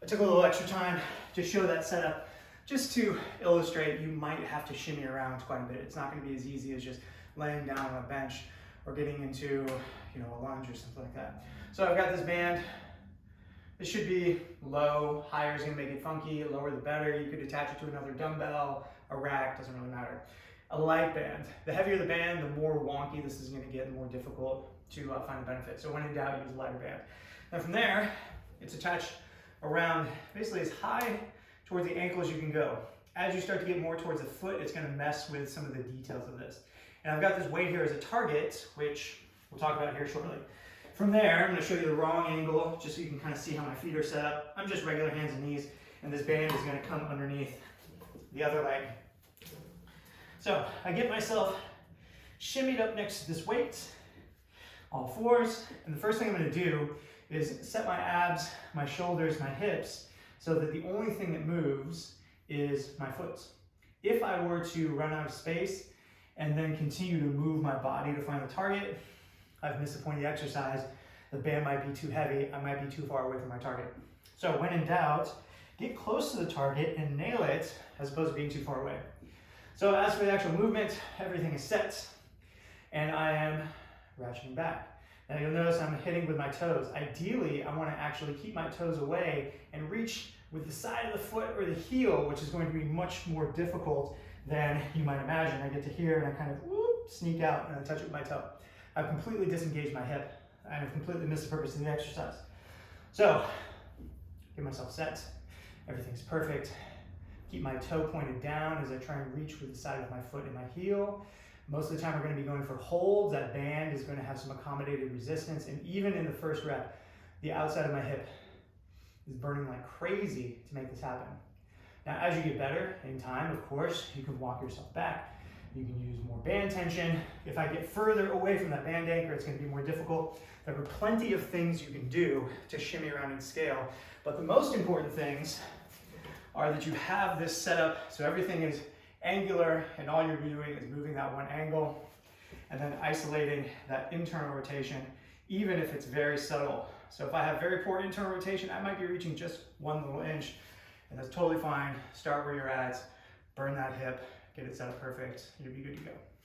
took a little extra time to show that setup just to illustrate you might have to shimmy around quite a bit. It's not going to be as easy as just laying down on a bench or getting into, a lunge or something like that. So I've got this band. This should be low. Higher is going to make it funky. Lower the better. You could attach it to another dumbbell, a rack, doesn't really matter. A light band. The heavier the band, the more wonky this is going to get, the more difficult to find the benefit. So when in doubt, use a lighter band. Now from there, it's attached around basically as high towards the ankle as you can go. As you start to get more towards the foot, it's going to mess with some of the details of this. And I've got this weight here as a target, which we'll talk about here shortly. From there, I'm going to show you the wrong angle, just so you can kind of see how my feet are set up. I'm just regular hands and knees, and this band is going to come underneath the other leg. So I get myself shimmied up next to this weight, all fours, and the first thing I'm going to do is set my abs, my shoulders, my hips, so that the only thing that moves is my foot. If I were to run out of space and then continue to move my body to find the target, I've missed the point of the exercise. The band might be too heavy, I might be too far away from my target. So when in doubt, get close to the target and nail it as opposed to being too far away. So as for the actual movement, everything is set and I am ratcheting back. Now you'll notice I'm hitting with my toes. Ideally, I want to actually keep my toes away and reach with the side of the foot or the heel, which is going to be much more difficult than you might imagine. I get to here and I kind of sneak out and I touch it with my toe. I've completely disengaged my hip and I've completely missed the purpose of the exercise. So, get myself set. Everything's perfect. Keep my toe pointed down as I try and reach with the side of my foot and my heel. Most of the time we're going to be going for holds. That band is going to have some accommodated resistance, and even in the first rep, the outside of my hip is burning like crazy to make this happen. Now, as you get better in time, of course, you can walk yourself back. You can use more band tension. If I get further away from that band anchor, it's going to be more difficult. There are plenty of things you can do to shimmy around and scale, but the most important things are that you have this set up so everything is angular and all you're doing is moving that one angle and then isolating that internal rotation, even if it's very subtle. So if I have very poor internal rotation, I might be reaching just 1 little inch, and that's totally fine. Start where you're at, burn that hip, get it set up perfect, you'll be good to go.